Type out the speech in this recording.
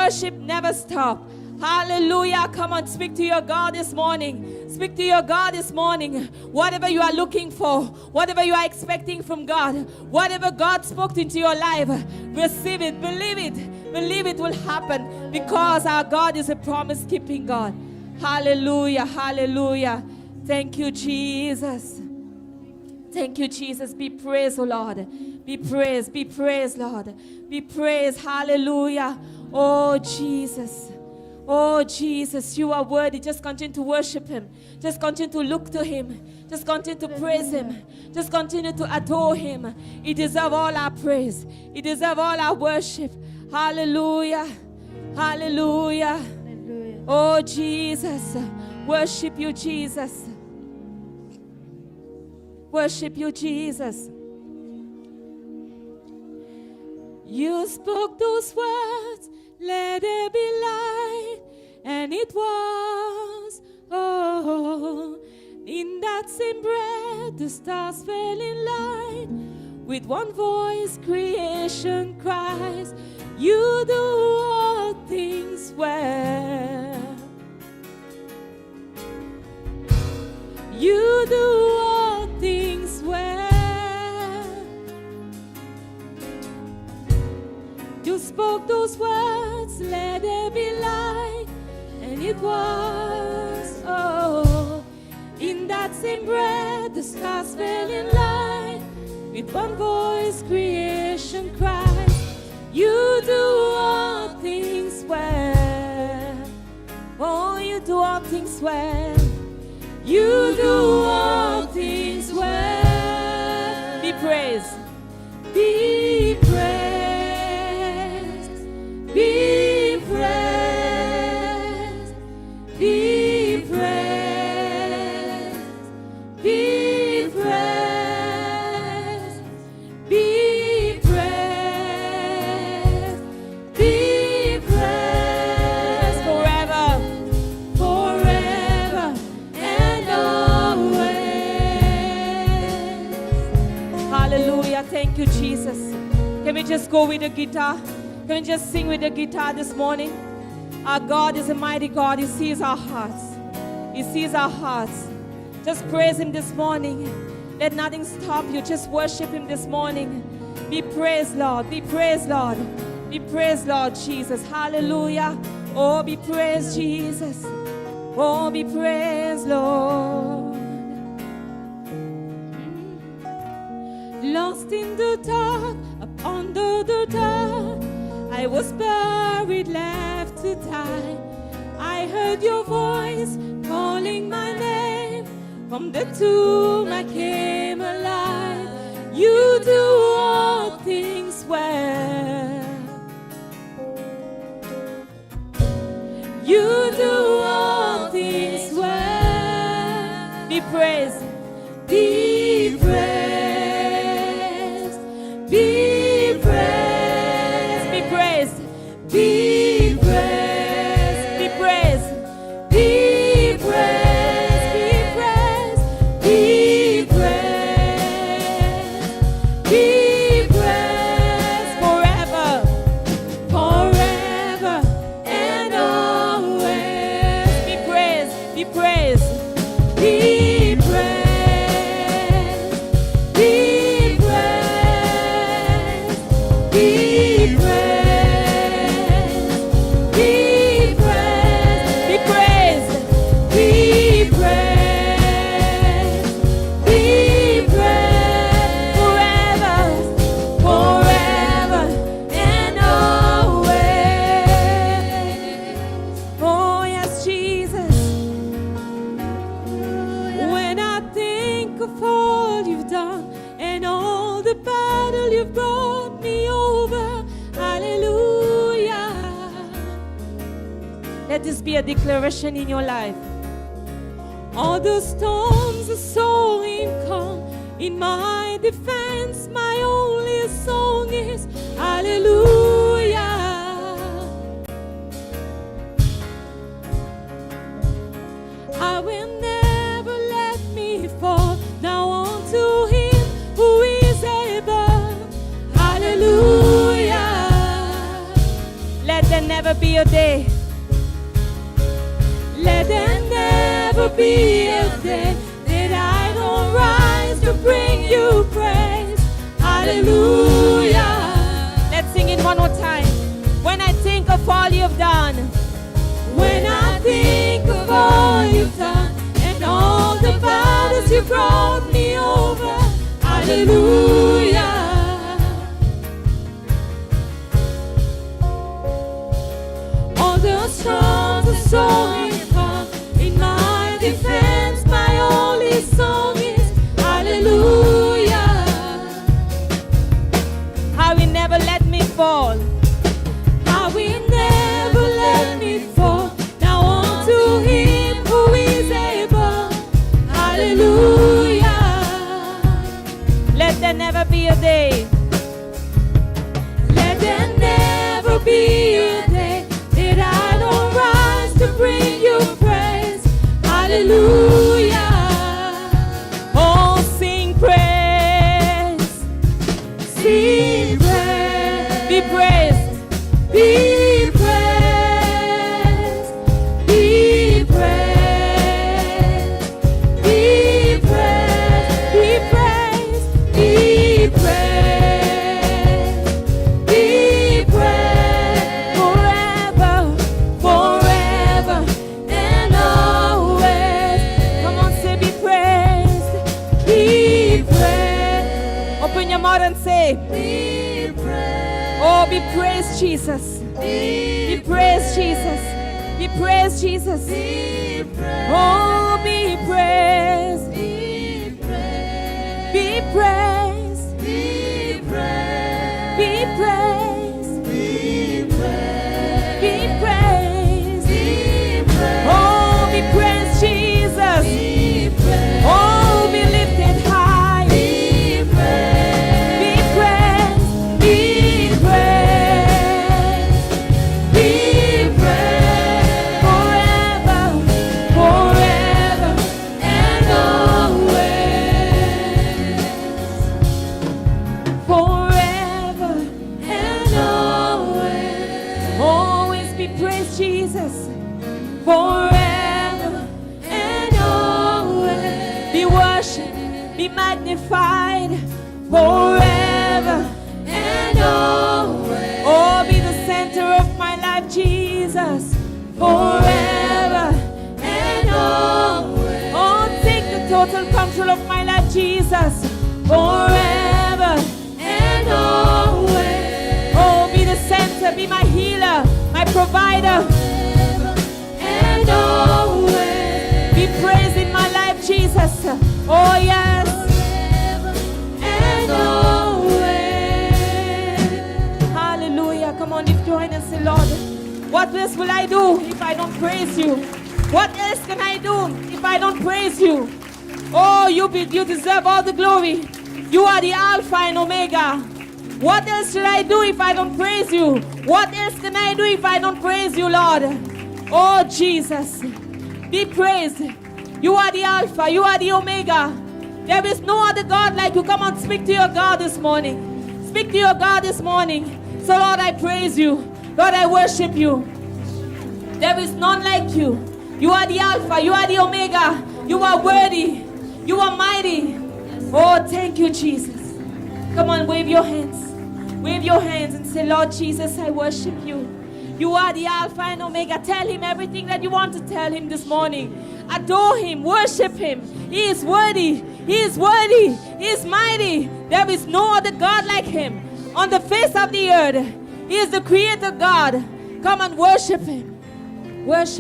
worship never stop. Hallelujah. Come on, speak to your God this morning. Speak to your God this morning. Whatever you are looking for, whatever you are expecting from God, whatever God spoke into your life, receive it, believe it. Believe it will happen because our God is a promise-keeping God. Hallelujah, hallelujah. Thank you, Jesus. Thank you, Jesus. Be praised, O Lord. Be praised, Lord. Be praised, hallelujah. Oh, Jesus. Oh, Jesus, you are worthy. Just continue to worship Him. Just continue to look to Him. Just continue to praise Him. Just continue to adore Him. He deserves all our praise. He deserves all our worship. Hallelujah. Hallelujah. Hallelujah. Oh, Jesus. Worship you, Jesus. Worship you, Jesus. You spoke those words, let there be light, and it was, oh, in that same breath the stars fell in line. With one voice creation cries, you do all things well. You do all things well. You spoke those words, let there be light, and it was, oh, in that same breath the stars fell in line. With one voice creation cries, you do all things well. Oh, you do all things well. You do all things well. Be praised. Be praised. Be praised. Be praised. Be praised. Be praised. Be praised forever. Forever and always. Hallelujah. Thank you, Jesus. Can we just go with the guitar? Can we just sing with the guitar this morning? Our God is a mighty God. He sees our hearts. He sees our hearts. Just praise Him this morning. Let nothing stop you. Just worship Him this morning. Be praised, Lord. Be praised, Lord. Be praised, Lord Jesus. Hallelujah. Oh, be praised, Jesus. Oh, be praised, Lord. Lost in the dark, up under the dark, I was buried, left to die. I heard your voice calling my name. From the tomb I came alive. You do all things well. You do all things well. Be praised. Be praised. Be praised. Be praised. Be praised. Be praised. Be praised. Be praised. Be praised forever, forever and always. Be praised. Be praised. Be praised. Be praised. Be praised. Be praised. Be praised. Be praised. Be praised forever, forever and always. Oh yes, Jesus. When I think of all you've done and all the battle you've brought me over, hallelujah. Let this be a declaration in your life. All the storms I saw Him come. In my defense, my only song is hallelujah. I will never let me fall. Now unto Him who is able. Hallelujah. Let there never be be a day. Let there never be a day that I don't rise to bring you praise. Hallelujah. Let's sing it one more time. When I think of all you've done, when I think of all you've done and all the battles you brought me over, hallelujah. All the storms are soaring come in my defense, my only song is hallelujah. how He never let me fall. How He never let me fall. Now unto Him who is able, hallelujah. Let there never be a day. Let there never be a day that I don't rise to bring you praise, hallelujah. Oh, sing praise. Sing praise, Be praised. be praised, be praised, be praised, be praised, be praised, be praised, Forever, forever and always. come on, say be praised. Be praised, Open your mouth and say, be praised, oh, be praised, Jesus. Be praised, Jesus. Be praised, Jesus. be praised, Oh, be praised. be praised, Be praised. be praised, Be praised. be praised, Be praised. be praised, Oh, be praised, Jesus. be praised, Oh, be lifted high. be praised, Be praised. be praised, be praised, Forever, forever and always, forever. and always, Always be praised, Jesus. Forever. and always, Be worshipped. Be magnified. Forever. and always, Oh, be the center of my life, Jesus. Forever. and always, Oh, take the total control of my life, Jesus. Forever. and always, Oh, be the center, be my healer, my provider. and always, Be praised in my life, Jesus. Oh, yes. and always. Hallelujah. Come on, lift your hand and say, Lord, what else will I do if I don't praise you? What else can I do if I don't praise you? Oh, you deserve all the glory. You are the Alpha and Omega. What else should I do if I don't praise you? What else can I do if I don't praise you, Lord? Oh, Jesus, be praised. You are the Alpha. You are the Omega. There is no other God like you. Come on, speak to your God this morning. Speak to your God this morning. So, Lord, I praise you. Lord, I worship you. There is none like you. You are the Alpha. You are the Omega. You are worthy. You are mighty. Oh, thank you, Jesus. Come on, wave your hands. Wave your hands and say, Lord Jesus, I worship you. You are the Alpha and Omega. Tell him everything that you want to tell him this morning. Adore him. Worship him. He is worthy. He is worthy. He is mighty. There is no other God like him on the face of the earth. He is the creator God. Come and worship him. Worship.